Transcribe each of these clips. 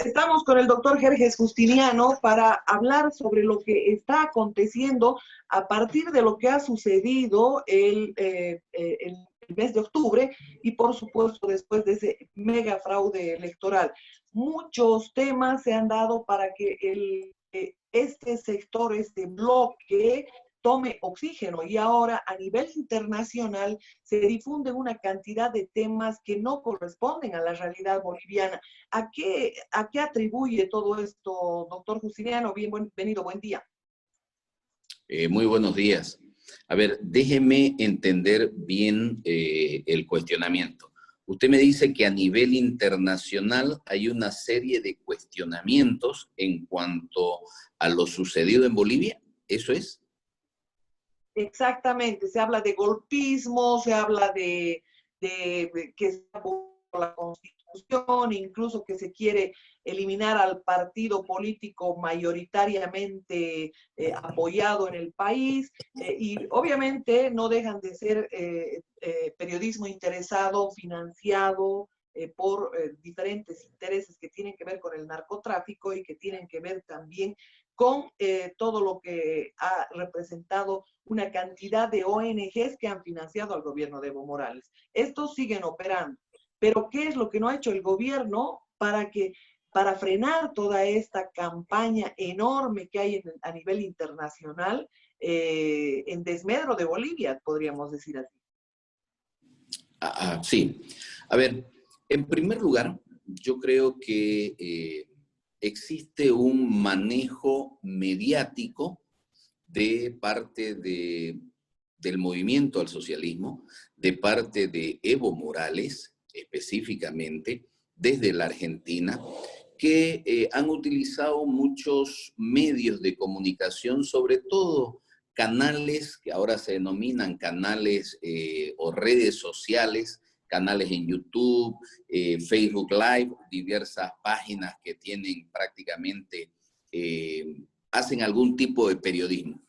Estamos con el doctor Jerjes Justiniano para hablar sobre lo que está aconteciendo a partir de lo que ha sucedido el mes de octubre y por supuesto después de ese mega fraude electoral. Muchos temas se han dado para que este sector, este bloque, tome oxígeno y ahora a nivel internacional se difunde una cantidad de temas que no corresponden a la realidad boliviana. ¿A qué atribuye todo esto, doctor Justiniano? Bienvenido, buen día. Muy buenos días. A ver, déjeme entender bien el cuestionamiento. Usted me dice que a nivel internacional hay una serie de cuestionamientos en cuanto a lo sucedido en Bolivia. ¿Eso es? Exactamente, se habla de golpismo, se habla de que está por la Constitución, incluso que se quiere eliminar al partido político mayoritariamente apoyado en el país, y obviamente no dejan de ser periodismo interesado, financiado por diferentes intereses que tienen que ver con el narcotráfico y que tienen que ver también con todo lo que ha representado una cantidad de ONGs que han financiado al gobierno de Evo Morales. Estos siguen operando, pero ¿qué es lo que no ha hecho el gobierno para frenar toda esta campaña enorme que hay a nivel internacional en desmedro de Bolivia, podríamos decir así? Sí. A ver, en primer lugar, yo creo que existe un manejo mediático de parte del movimiento al socialismo, de parte de Evo Morales específicamente, desde la Argentina, que han utilizado muchos medios de comunicación, sobre todo canales que ahora se denominan canales o redes sociales, canales en YouTube, Facebook Live, diversas páginas que tienen prácticamente, hacen algún tipo de periodismo.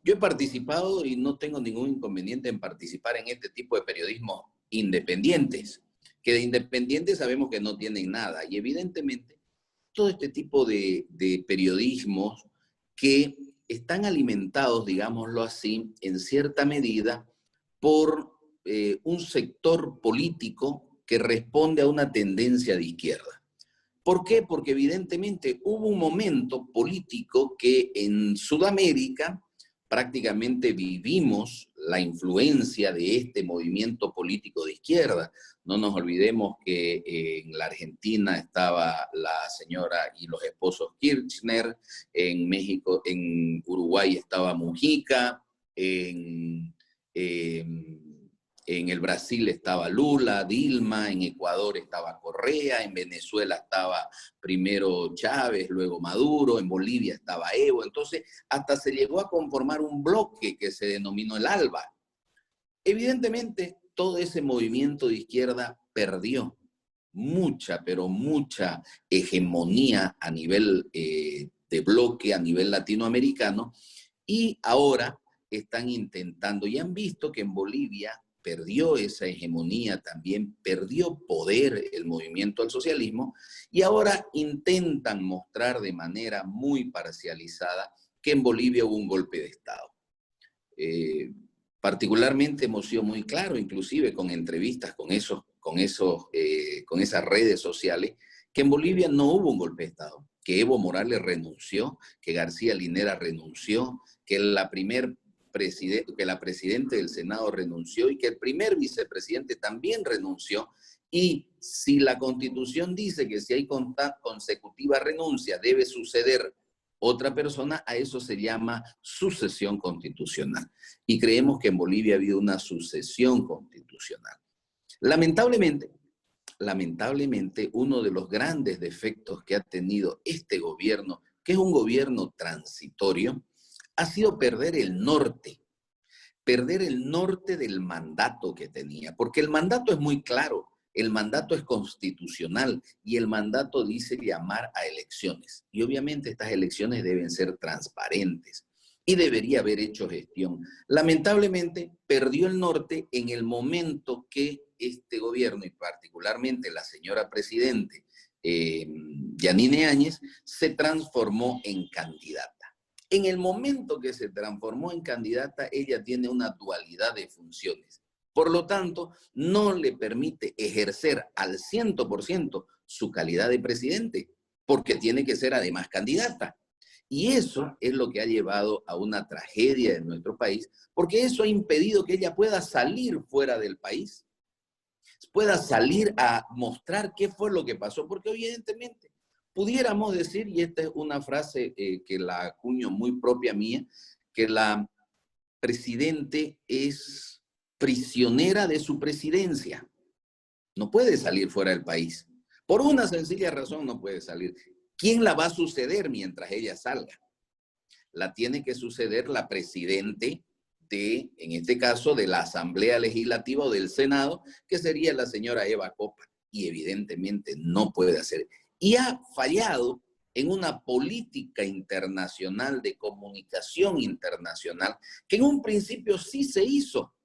Yo he participado y no tengo ningún inconveniente en participar en este tipo de periodismo independientes, que de independientes sabemos que no tienen nada. Y evidentemente todo este tipo de periodismos que están alimentados, digámoslo así, en cierta medida por un sector político que responde a una tendencia de izquierda. ¿Por qué? Porque evidentemente hubo un momento político que en Sudamérica prácticamente vivimos la influencia de este movimiento político de izquierda. No nos olvidemos que en la Argentina estaba la señora y los esposos Kirchner, en México, en Uruguay estaba Mujica, en el Brasil estaba Lula, Dilma, en Ecuador estaba Correa, en Venezuela estaba primero Chávez, luego Maduro, en Bolivia estaba Evo. Entonces, hasta se llegó a conformar un bloque que se denominó el ALBA. Evidentemente, todo ese movimiento de izquierda perdió mucha, pero mucha hegemonía a nivel de bloque, a nivel latinoamericano, y ahora están intentando, y han visto que en Bolivia perdió esa hegemonía también, perdió poder el movimiento al socialismo, y ahora intentan mostrar de manera muy parcializada que en Bolivia hubo un golpe de Estado. Particularmente hemos sido muy claros, inclusive con entrevistas con esas redes sociales, que en Bolivia no hubo un golpe de Estado, que Evo Morales renunció, que García Linera renunció, que la presidenta del Senado renunció y que el primer vicepresidente también renunció. Y si la Constitución dice que si hay consecutiva renuncia debe suceder otra persona, a eso se llama sucesión constitucional. Y creemos que en Bolivia ha habido una sucesión constitucional. Lamentablemente, uno de los grandes defectos que ha tenido este gobierno, que es un gobierno transitorio, ha sido perder el norte del mandato que tenía, porque el mandato es muy claro, el mandato es constitucional y el mandato dice llamar a elecciones. Y obviamente estas elecciones deben ser transparentes y debería haber hecho gestión. Lamentablemente perdió el norte en el momento que este gobierno y particularmente la señora presidente Yanine Áñez, se transformó en candidata. En el momento que se transformó en candidata, ella tiene una dualidad de funciones. Por lo tanto, no le permite ejercer al 100% su calidad de presidente, porque tiene que ser además candidata. Y eso es lo que ha llevado a una tragedia en nuestro país, porque eso ha impedido que ella pueda salir fuera del país, pueda salir a mostrar qué fue lo que pasó, porque evidentemente pudiéramos decir, y esta es una frase que la acuño muy propia mía, que la presidente es prisionera de su presidencia. No puede salir fuera del país. Por una sencilla razón no puede salir. ¿Quién la va a suceder mientras ella salga? La tiene que suceder la presidente de, en este caso, de la Asamblea Legislativa o del Senado, que sería la señora Eva Copa. Y evidentemente no puede hacer. Y ha fallado en una política internacional de comunicación internacional, que en un principio sí se hizo.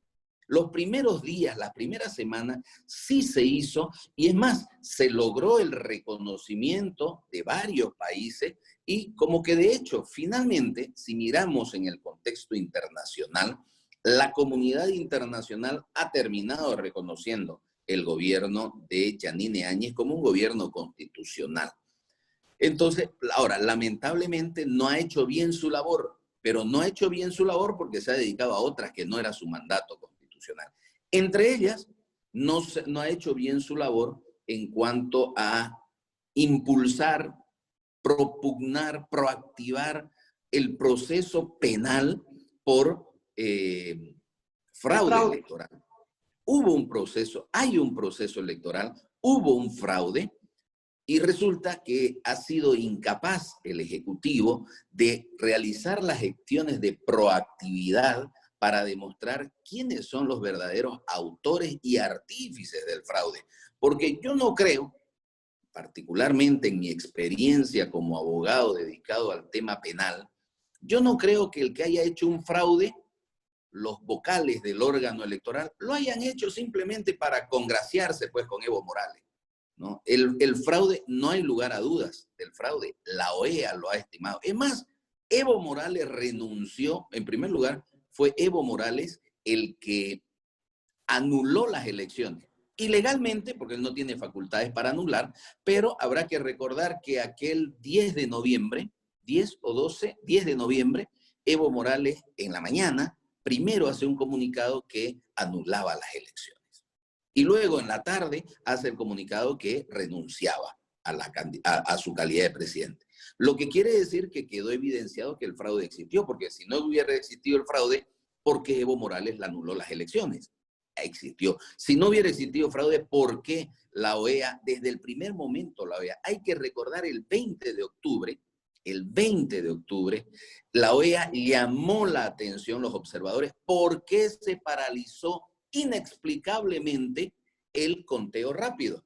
Los primeros días, las primeras semanas, sí se hizo, y es más, se logró el reconocimiento de varios países, y como que de hecho, finalmente, si miramos en el contexto internacional, la comunidad internacional ha terminado reconociendo el gobierno de Yanine Áñez como un gobierno constitucional. Entonces, ahora, lamentablemente no ha hecho bien su labor, pero no ha hecho bien su labor porque se ha dedicado a otras que no era su mandato constitucional. Entre ellas, no ha hecho bien su labor en cuanto a impulsar, propugnar, proactivar el proceso penal por fraude electoral. Hubo un proceso, hay un proceso electoral, hubo un fraude, y resulta que ha sido incapaz el Ejecutivo de realizar las gestiones de proactividad para demostrar quiénes son los verdaderos autores y artífices del fraude. Porque yo no creo, particularmente en mi experiencia como abogado dedicado al tema penal, yo no creo que el que haya hecho un fraude, los vocales del órgano electoral, lo hayan hecho simplemente para congraciarse pues con Evo Morales, ¿no? El fraude, no hay lugar a dudas del fraude, la OEA lo ha estimado. Es más, Evo Morales renunció, en primer lugar, fue Evo Morales el que anuló las elecciones. Ilegalmente, porque él no tiene facultades para anular, pero habrá que recordar que aquel 10 de noviembre, 10 o 12, 10 de noviembre, Evo Morales en la mañana, primero hace un comunicado que anulaba las elecciones. Y luego en la tarde hace el comunicado que renunciaba a su calidad de presidente. Lo que quiere decir que quedó evidenciado que el fraude existió, porque si no hubiera existido el fraude, ¿por qué Evo Morales le anuló las elecciones? Existió. Si no hubiera existido fraude, ¿por qué la OEA, desde el primer momento la OEA? Hay que recordar el 20 de octubre, la OEA llamó la atención, los observadores, ¿por qué se paralizó inexplicablemente el conteo rápido?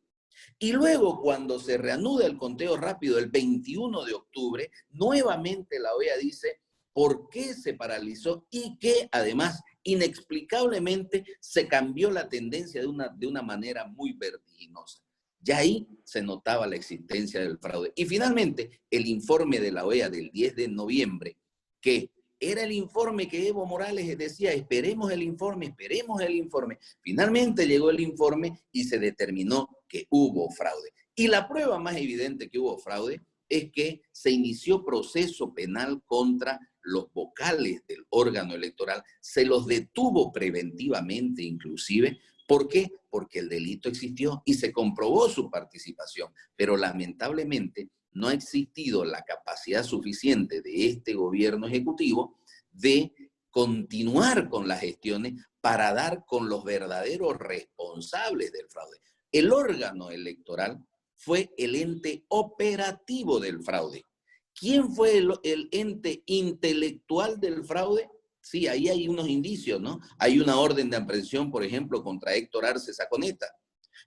Y luego, cuando se reanuda el conteo rápido el 21 de octubre, nuevamente la OEA dice por qué se paralizó y que además inexplicablemente se cambió la tendencia de una manera muy vertiginosa. Ya ahí se notaba la existencia del fraude. Y finalmente, el informe de la OEA del 10 de noviembre, que era el informe que Evo Morales decía, esperemos el informe, esperemos el informe. Finalmente llegó el informe y se determinó que hubo fraude. Y la prueba más evidente que hubo fraude es que se inició proceso penal contra los vocales del órgano electoral, se los detuvo preventivamente inclusive. ¿Por qué? Porque el delito existió y se comprobó su participación, pero lamentablemente no ha existido la capacidad suficiente de este gobierno ejecutivo de continuar con las gestiones para dar con los verdaderos responsables del fraude. El órgano electoral fue el ente operativo del fraude. ¿Quién fue el ente intelectual del fraude? Sí, ahí hay unos indicios, ¿no? Hay una orden de aprehensión, por ejemplo, contra Héctor Arce Saconeta.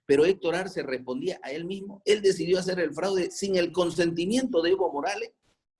Pero Héctor Arce respondía a él mismo. Él decidió hacer el fraude sin el consentimiento de Evo Morales.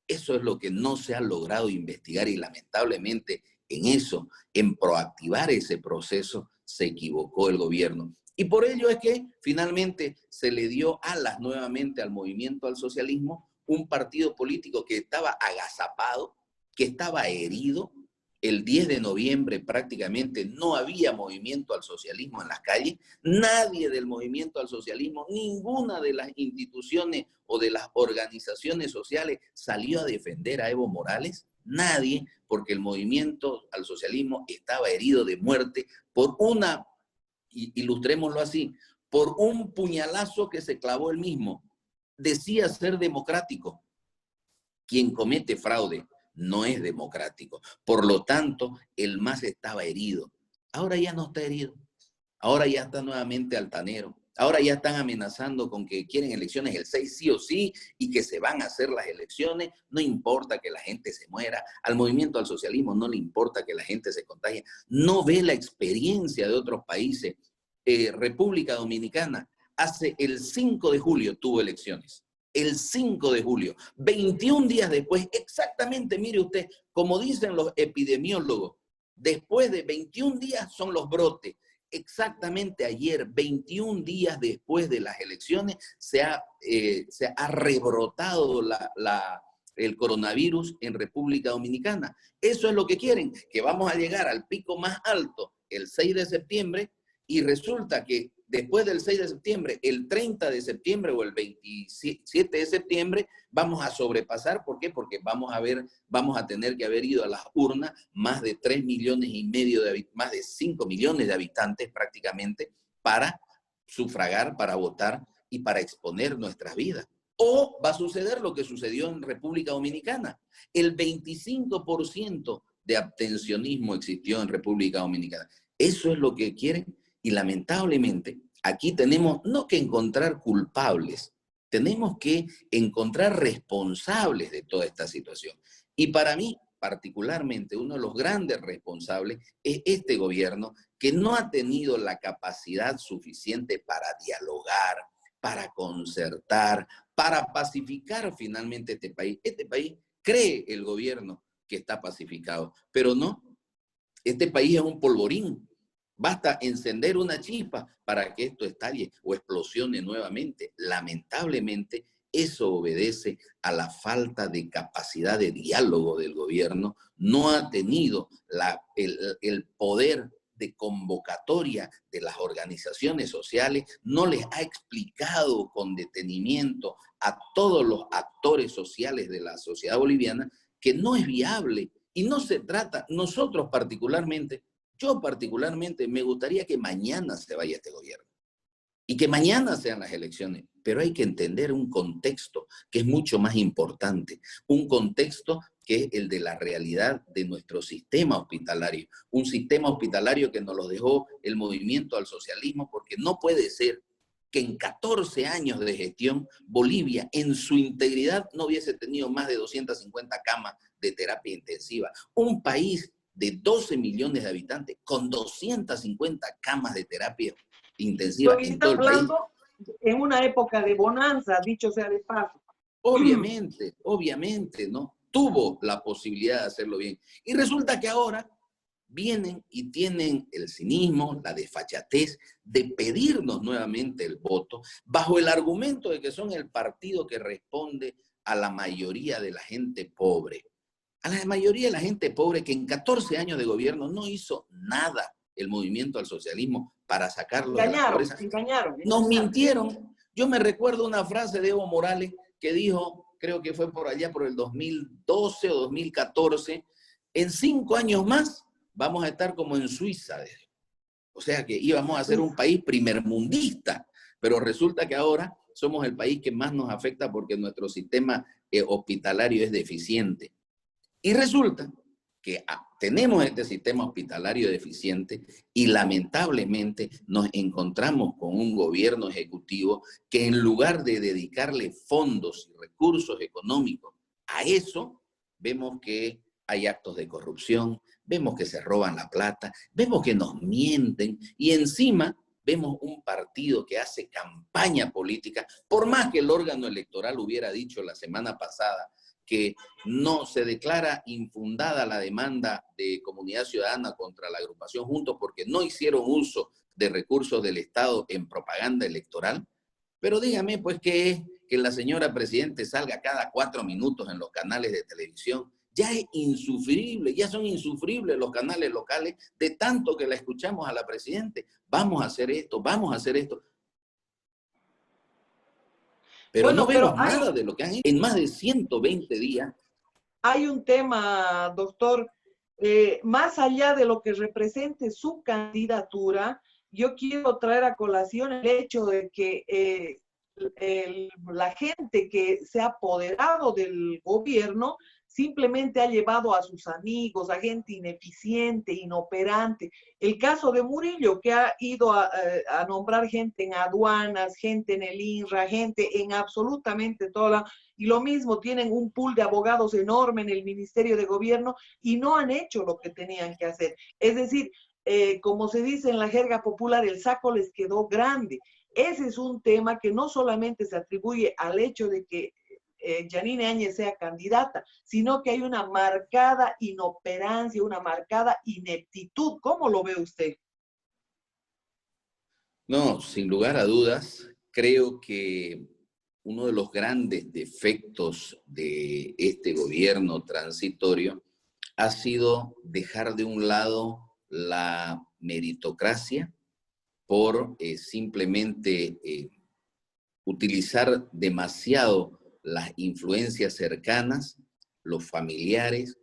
Eso es lo que no se ha logrado investigar y lamentablemente en eso, en proactivar ese proceso, se equivocó el gobierno. Y por ello es que finalmente se le dio alas nuevamente al movimiento al socialismo, un partido político que estaba agazapado, que estaba herido. El 10 de noviembre prácticamente no había movimiento al socialismo en las calles. Nadie del movimiento al socialismo, ninguna de las instituciones o de las organizaciones sociales salió a defender a Evo Morales. Nadie, porque el movimiento al socialismo estaba herido de muerte por una, ilustrémoslo así, por un puñalazo que se clavó él mismo. Decía ser democrático. Quien comete fraude no es democrático. Por lo tanto, el MAS estaba herido. Ahora ya no está herido. Ahora ya está nuevamente altanero. Ahora ya están amenazando con que quieren elecciones el 6 sí o sí y que se van a hacer las elecciones. No importa que la gente se muera. Al movimiento al socialismo no le importa que la gente se contagie. No ve la experiencia de otros países. República Dominicana hace el 5 de julio tuvo elecciones. El 5 de julio, 21 días después, exactamente, mire usted, como dicen los epidemiólogos, después de 21 días son los brotes. Exactamente ayer, 21 días después de las elecciones, se ha rebrotado el coronavirus en República Dominicana. Eso es lo que quieren, que vamos a llegar al pico más alto el 6 de septiembre y resulta que después del 6 de septiembre, el 30 de septiembre o el 27 de septiembre, vamos a sobrepasar. ¿Por qué? Porque vamos a tener que haber ido a las urnas más de 3,5 millones más de 5 millones de habitantes prácticamente para sufragar, para votar y para exponer nuestras vidas. O va a suceder lo que sucedió en República Dominicana. El 25% de abstencionismo existió en República Dominicana. Eso es lo que quieren. Y lamentablemente, aquí tenemos no que encontrar culpables, tenemos que encontrar responsables de toda esta situación. Y para mí, particularmente, uno de los grandes responsables es este gobierno que no ha tenido la capacidad suficiente para dialogar, para concertar, para pacificar finalmente este país. Este país cree el gobierno que está pacificado, pero no. Este país es un polvorín. Basta encender una chispa para que esto estalle o explosione nuevamente. Lamentablemente, eso obedece a la falta de capacidad de diálogo del gobierno. No ha tenido el poder de convocatoria de las organizaciones sociales, no les ha explicado con detenimiento a todos los actores sociales de la sociedad boliviana que no es viable. Y no se trata, nosotros particularmente, yo particularmente me gustaría que mañana se vaya este gobierno y que mañana sean las elecciones, pero hay que entender un contexto que es mucho más importante, un contexto que es el de la realidad de nuestro sistema hospitalario, un sistema hospitalario que nos lo dejó el movimiento al socialismo, porque no puede ser que en 14 años de gestión Bolivia en su integridad no hubiese tenido más de 250 camas de terapia intensiva. Un país de 12 millones de habitantes con 250 camas de terapia intensiva Y en está todo el país. hablando en una época de bonanza, dicho sea de paso. Obviamente, ¿no? Tuvo la posibilidad de hacerlo bien. Y resulta que ahora vienen y tienen el cinismo, la desfachatez de pedirnos nuevamente el voto bajo el argumento de que son el partido que responde a la mayoría de la gente pobre. A la mayoría de la gente pobre que en 14 años de gobierno no hizo nada el movimiento al socialismo para sacarlos de la pobreza. Engañaron. Nos mintieron. Yo me recuerdo una frase de Evo Morales que dijo, creo que fue por allá por el 2012 o 2014, en 5 años más vamos a estar como en Suiza. O sea que íbamos a ser un país primermundista, pero resulta que ahora somos el país que más nos afecta porque nuestro sistema hospitalario es deficiente. Y resulta que tenemos este sistema hospitalario deficiente y lamentablemente nos encontramos con un gobierno ejecutivo que en lugar de dedicarle fondos y recursos económicos a eso, vemos que hay actos de corrupción, vemos que se roban la plata, vemos que nos mienten y encima vemos un partido que hace campaña política, por más que el órgano electoral hubiera dicho la semana pasada que no se declara infundada la demanda de Comunidad Ciudadana contra la agrupación Juntos porque no hicieron uso de recursos del Estado en propaganda electoral. Pero dígame, pues, ¿qué es que la señora presidente salga cada 4 minutos en los canales de televisión? Ya es insufrible, ya son insufribles los canales locales de tanto que la escuchamos a la presidente. Vamos a hacer esto, vamos a hacer esto. Pero no Bueno, pero vemos nada de lo que han hecho en más de 120 días. hay un tema, doctor, más allá de lo que represente su candidatura, yo quiero traer a colación el hecho de que la gente que se ha apoderado del gobierno simplemente ha llevado a sus amigos, a gente ineficiente, inoperante. El caso de Murillo, que ha ido a nombrar gente en aduanas, gente en el INRA, gente en absolutamente toda y lo mismo, tienen un pool de abogados enorme en el Ministerio de Gobierno y no han hecho lo que tenían que hacer. Es decir, como se dice en la jerga popular, el saco les quedó grande. Ese es un tema que no solamente se atribuye al hecho de que Yanine Áñez sea candidata, sino que hay una marcada inoperancia, una marcada ineptitud. ¿Cómo lo ve usted? No, sin lugar a dudas, creo que uno de los grandes defectos de este gobierno transitorio ha sido dejar de un lado la meritocracia por simplemente utilizar demasiado las influencias cercanas, los familiares.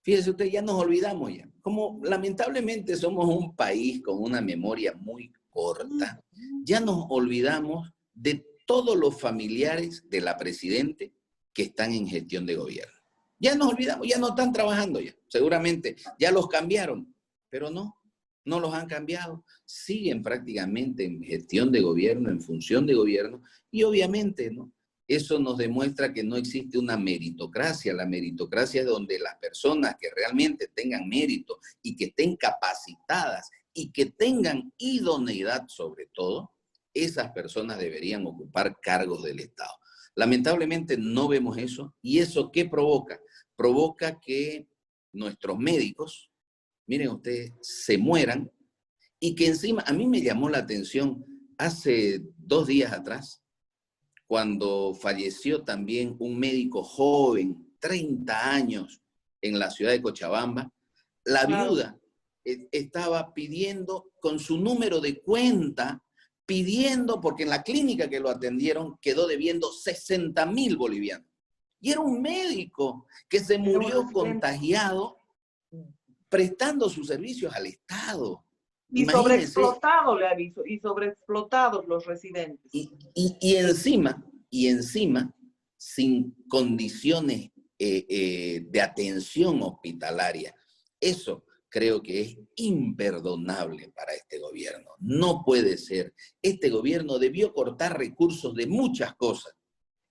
Fíjese usted, ya nos olvidamos ya. Como lamentablemente somos un país con una memoria muy corta, ya nos olvidamos de todos los familiares de la presidente que están en gestión de gobierno. Ya nos olvidamos, ya no están trabajando ya. Seguramente ya los cambiaron, pero no los han cambiado. Siguen prácticamente en gestión de gobierno, en función de gobierno, y obviamente, ¿no? Eso nos demuestra que no existe una meritocracia. La meritocracia es donde las personas que realmente tengan mérito y que estén capacitadas y que tengan idoneidad sobre todo, esas personas deberían ocupar cargos del Estado. Lamentablemente no vemos eso. ¿Y eso qué provoca? Provoca que nuestros médicos, miren ustedes, se mueran y que encima, a mí me llamó la atención hace 2 días atrás, cuando falleció también un médico joven, 30 años, en la ciudad de Cochabamba, la viuda estaba pidiendo con su número de cuenta, pidiendo, porque en la clínica que lo atendieron quedó debiendo 60.000 bolivianos. Y era un médico que se murió contagiado prestando sus servicios al Estado. Y sobreexplotado, le aviso, y sobreexplotados los residentes. Y encima, sin condiciones de atención hospitalaria. Eso creo que es imperdonable para este gobierno. No puede ser. Este gobierno debió cortar recursos de muchas cosas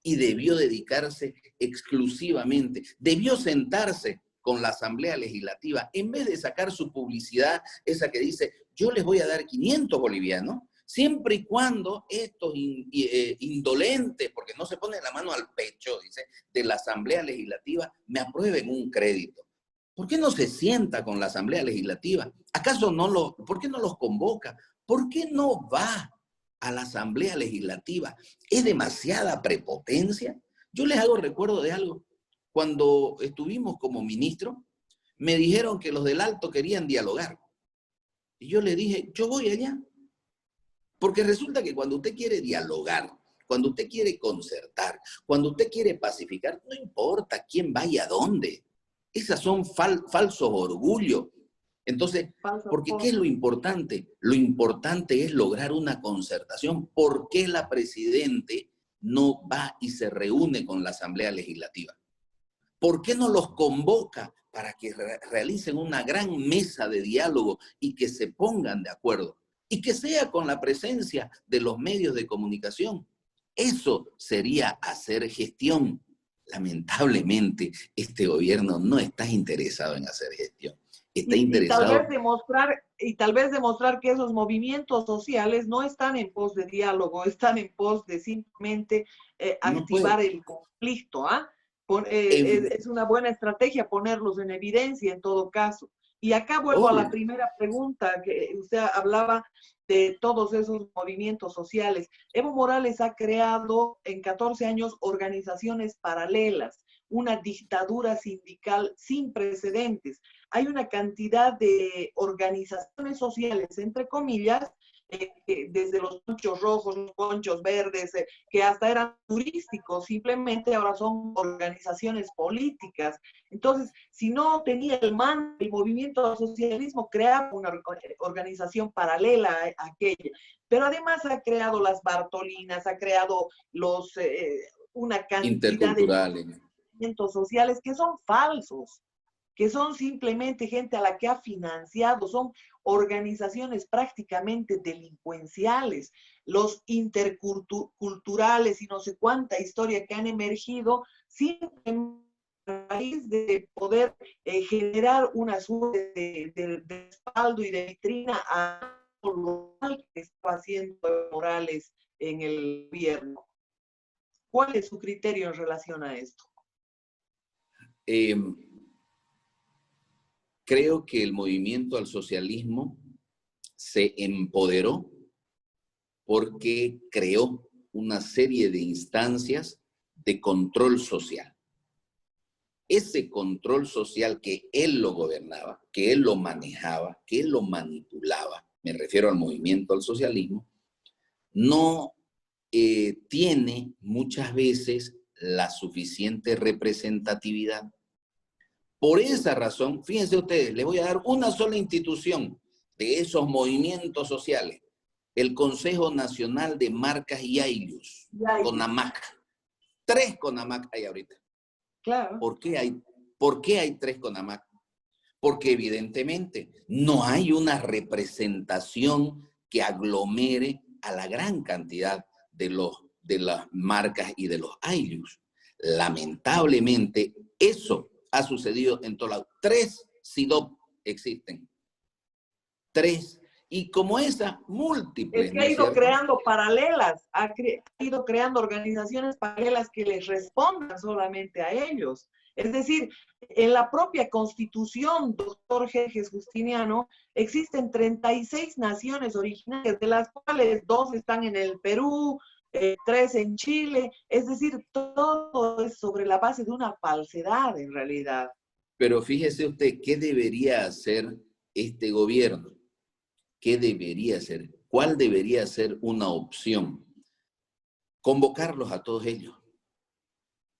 y debió dedicarse exclusivamente, debió sentarse con la Asamblea Legislativa, en vez de sacar su publicidad, esa que dice, yo les voy a dar 500 bolivianos, siempre y cuando estos indolentes, porque no se ponen la mano al pecho, dice, de la Asamblea Legislativa, me aprueben un crédito. ¿Por qué no se sienta con la Asamblea Legislativa? ¿Acaso por qué no los convoca? ¿Por qué no va a la Asamblea Legislativa? ¿Es demasiada prepotencia? Yo les hago recuerdo de algo. Cuando estuvimos como ministro, me dijeron que los del Alto querían dialogar. Y yo le dije, yo voy allá. Porque resulta que cuando usted quiere dialogar, cuando usted quiere concertar, cuando usted quiere pacificar, no importa quién vaya a dónde. Esas son falsos orgullos. Entonces, porque ¿qué es lo importante? Lo importante es lograr una concertación. ¿Por qué la presidente no va y se reúne con la Asamblea Legislativa? ¿Por qué no los convoca para que realicen una gran mesa de diálogo y que se pongan de acuerdo? Y que sea con la presencia de los medios de comunicación. Eso sería hacer gestión. Lamentablemente, este gobierno no está interesado en hacer gestión. Está interesado... Y tal vez demostrar que esos movimientos sociales no están en pos de diálogo, están en pos de simplemente activar el conflicto, ¿ah? Es una buena estrategia ponerlos en evidencia en todo caso. Y acá vuelvo a la Obvio. primera pregunta, que usted hablaba de todos esos movimientos sociales. Evo Morales ha creado en 14 años organizaciones paralelas, una dictadura sindical sin precedentes. Hay una cantidad de organizaciones sociales, entre comillas, desde los ponchos rojos, los ponchos verdes, que hasta eran turísticos, simplemente ahora son organizaciones políticas. Entonces, si no tenía el mando, el movimiento al socialismo, creaba una organización paralela a aquella. Pero además ha creado las Bartolinas, ha creado una cantidad de Interculturales. movimientos sociales que son falsos, que son simplemente gente a la que ha financiado, son organizaciones prácticamente delincuenciales, los interculturales y no sé cuánta historia que han emergido simplemente a raíz de poder generar una suerte de respaldo y de vitrina a lo que está haciendo Morales en el gobierno. ¿Cuál es su criterio en relación a esto? Creo que el movimiento al socialismo se empoderó porque creó una serie de instancias de control social. Ese control social que él lo gobernaba, que él lo manejaba, que él lo manipulaba, me refiero al movimiento al socialismo, no tiene muchas veces la suficiente representatividad. Por esa razón, fíjense ustedes, les voy a dar una sola institución de esos movimientos sociales, el Consejo Nacional de Marcas y Aylus, CONAMAC. 3 CONAMAC hay ahorita. Claro. ¿Por qué hay 3 CONAMAC? Porque evidentemente no hay una representación que aglomere a la gran cantidad de las marcas y de los Aylus. Lamentablemente, eso ha sucedido en todos lados. 3 SIDOP existen. 3. Y como esa, múltiples, Es que ¿no ha es ido cierto? creando paralelas, ha ido creando organizaciones paralelas que les respondan solamente a ellos. Es decir, en la propia Constitución, doctor Jerjes Justiniano, existen 36 naciones originarias, de las cuales 2 están en el Perú, 3 en Chile. Es decir, todo es sobre la base de una falsedad en realidad. Pero fíjese usted, ¿qué debería hacer este gobierno? ¿Qué debería hacer? ¿Cuál debería ser una opción? Convocarlos a todos ellos.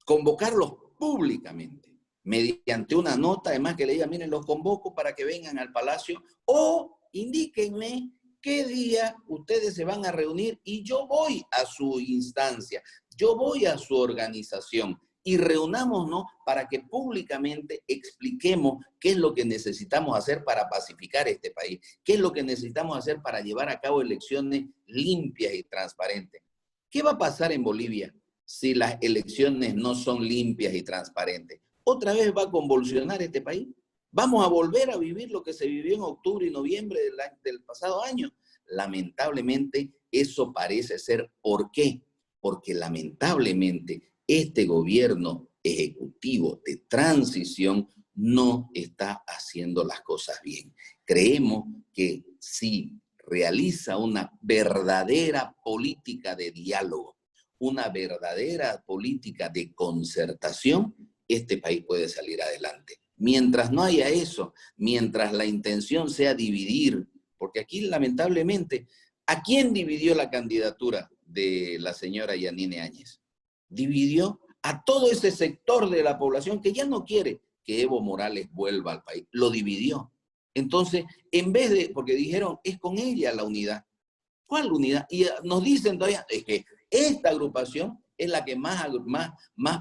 Convocarlos públicamente, mediante una nota, además que le diga, miren, los convoco para que vengan al Palacio, o indíquenme qué día ustedes se van a reunir y yo voy a su instancia, yo voy a su organización y reunámonos para que públicamente expliquemos qué es lo que necesitamos hacer para pacificar este país, qué es lo que necesitamos hacer para llevar a cabo elecciones limpias y transparentes. ¿Qué va a pasar en Bolivia si las elecciones no son limpias y transparentes? ¿Otra vez va a convulsionar este país? ¿Vamos a volver a vivir lo que se vivió en octubre y noviembre del pasado año? Lamentablemente, eso parece ser. ¿Por qué? Porque lamentablemente este gobierno ejecutivo de transición no está haciendo las cosas bien. Creemos que si realiza una verdadera política de diálogo, una verdadera política de concertación, este país puede salir adelante. Mientras no haya eso, mientras la intención sea dividir, porque aquí lamentablemente, ¿a quién dividió la candidatura de la señora Yanine Áñez? Dividió a todo ese sector de la población que ya no quiere que Evo Morales vuelva al país, lo dividió. Entonces, en vez de, porque dijeron, es con ella la unidad. ¿Cuál unidad? Y nos dicen todavía, es que esta agrupación es la que más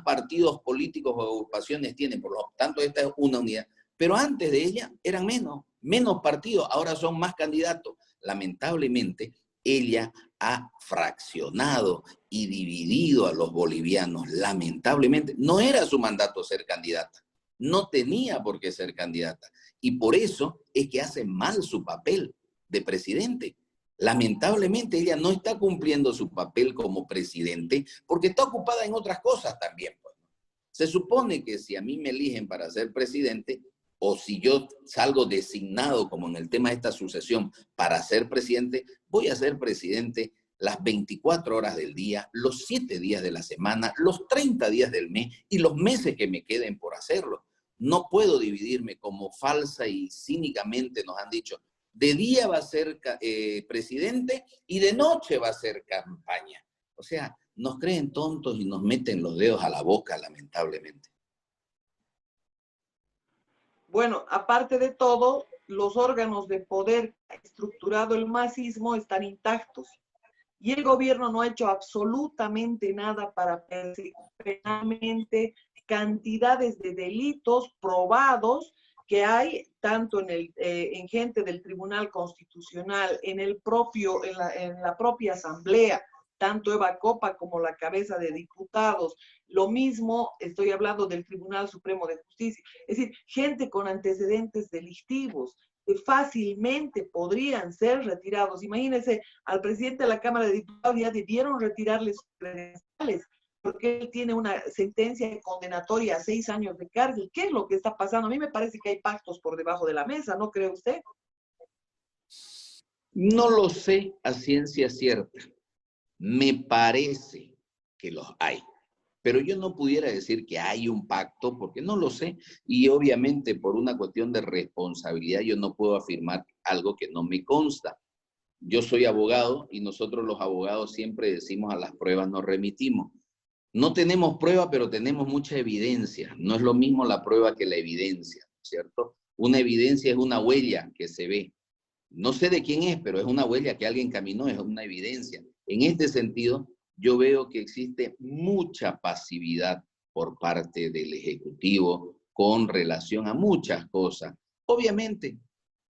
partidos políticos o agrupaciones tiene, por lo tanto esta es una unidad. Pero antes de ella eran menos partidos, ahora son más candidatos. Lamentablemente, ella ha fraccionado y dividido a los bolivianos. Lamentablemente, no era su mandato ser candidata, no tenía por qué ser candidata. Y por eso es que hace mal su papel de presidente. Lamentablemente ella no está cumpliendo su papel como presidente porque está ocupada en otras cosas también. Pues. Se supone que si a mí me eligen para ser presidente, o si yo salgo designado, como en el tema de esta sucesión, para ser presidente, voy a ser presidente las 24 horas del día, los 7 días de la semana, los 30 días del mes y los meses que me queden por hacerlo. No puedo dividirme como falsa y cínicamente nos han dicho, de día va a ser presidente y de noche va a ser campaña. O sea, nos creen tontos y nos meten los dedos a la boca, lamentablemente. Bueno, aparte de todo, los órganos de poder estructurado el masismo están intactos y el gobierno no ha hecho absolutamente nada para perseguir penalmente cantidades de delitos probados que hay tanto en gente del Tribunal Constitucional, en la propia Asamblea, tanto Eva Copa como la cabeza de diputados. Lo mismo estoy hablando del Tribunal Supremo de Justicia. Es decir, gente con antecedentes delictivos que fácilmente podrían ser retirados. Imagínense, al presidente de la Cámara de Diputados ya debieron retirarle sus credenciales porque él tiene una sentencia condenatoria a 6 años de cárcel. ¿Qué es lo que está pasando? A mí me parece que hay pactos por debajo de la mesa, ¿no cree usted? No lo sé a ciencia cierta. Me parece que los hay. Pero yo no pudiera decir que hay un pacto porque no lo sé. Y obviamente por una cuestión de responsabilidad yo no puedo afirmar algo que no me consta. Yo soy abogado y nosotros los abogados siempre decimos a las pruebas nos remitimos. No tenemos prueba, pero tenemos mucha evidencia. No es lo mismo la prueba que la evidencia, ¿cierto? Una evidencia es una huella que se ve. No sé de quién es, pero es una huella que alguien caminó, es una evidencia. En este sentido, yo veo que existe mucha pasividad por parte del Ejecutivo con relación a muchas cosas. Obviamente,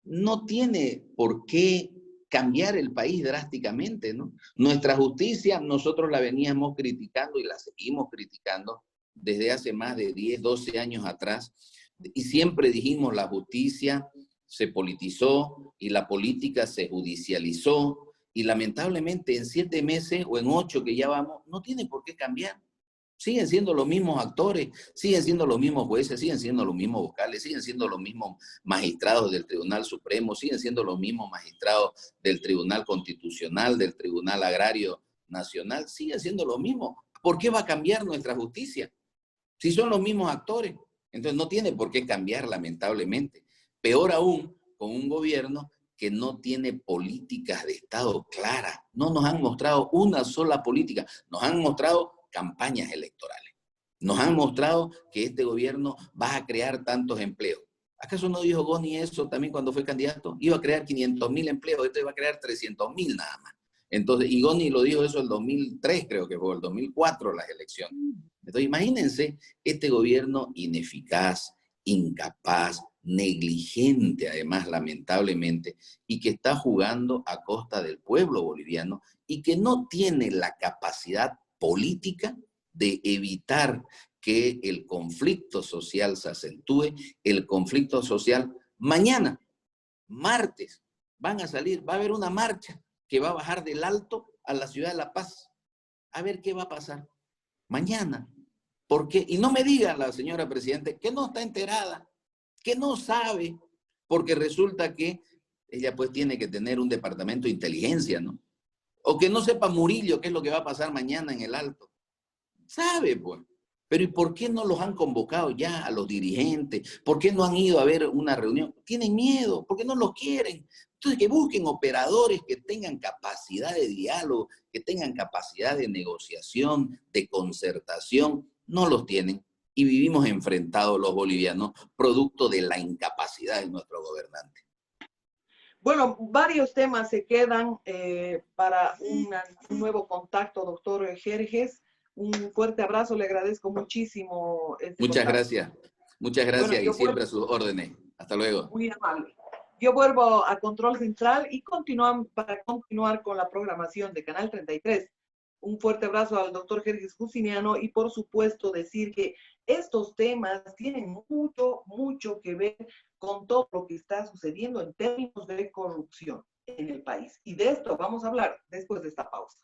no tiene por qué cambiar el país drásticamente, ¿no? Nuestra justicia, nosotros la veníamos criticando y la seguimos criticando desde hace más de 10, 12 años atrás, y siempre dijimos la justicia se politizó y la política se judicializó, y lamentablemente en 7 meses o en 8 que ya vamos, no tiene por qué cambiar. Siguen siendo los mismos actores, siguen siendo los mismos jueces, siguen siendo los mismos vocales, siguen siendo los mismos magistrados del Tribunal Supremo, siguen siendo los mismos magistrados del Tribunal Constitucional, del Tribunal Agrario Nacional, siguen siendo los mismos. ¿Por qué va a cambiar nuestra justicia? Si son los mismos actores, entonces no tiene por qué cambiar, lamentablemente. Peor aún, con un gobierno que no tiene políticas de Estado claras. No nos han mostrado una sola política, nos han mostrado campañas electorales. Nos han mostrado que este gobierno va a crear tantos empleos. ¿Acaso no dijo Goni eso también cuando fue candidato? Iba a crear 500.000 empleos, esto iba a crear 300.000 nada más. Entonces, y Goni lo dijo eso en el 2003, creo que fue, el 2004 las elecciones. Entonces, imagínense este gobierno ineficaz, incapaz, negligente, además, lamentablemente, y que está jugando a costa del pueblo boliviano y que no tiene la capacidad política de evitar que el conflicto social se acentúe. El conflicto social mañana, martes, van a salir, va a haber una marcha que va a bajar del Alto a la ciudad de La Paz. A ver qué va a pasar mañana. ¿Por qué? Y no me diga la señora presidenta que no está enterada, que no sabe, porque resulta que ella pues tiene que tener un departamento de inteligencia, ¿no? O que no sepa Murillo qué es lo que va a pasar mañana en el Alto. Sabe, pues. Pero ¿y por qué no los han convocado ya a los dirigentes? ¿Por qué no han ido a ver una reunión? Tienen miedo, porque no los quieren. Entonces que busquen operadores que tengan capacidad de diálogo, que tengan capacidad de negociación, de concertación. No los tienen y vivimos enfrentados los bolivianos, producto de la incapacidad de nuestro gobernante. Bueno, varios temas se quedan para un nuevo contacto, doctor Jerjes. Un fuerte abrazo, le agradezco muchísimo. Muchas gracias. Muchas gracias bueno, y siempre a sus órdenes. Hasta luego. Muy amable. Yo vuelvo a Control Central y para continuar con la programación de Canal 33. Un fuerte abrazo al doctor Jerjes Justiniano y por supuesto decir que estos temas tienen mucho, mucho que ver con todo lo que está sucediendo en términos de corrupción en el país. Y de esto vamos a hablar después de esta pausa.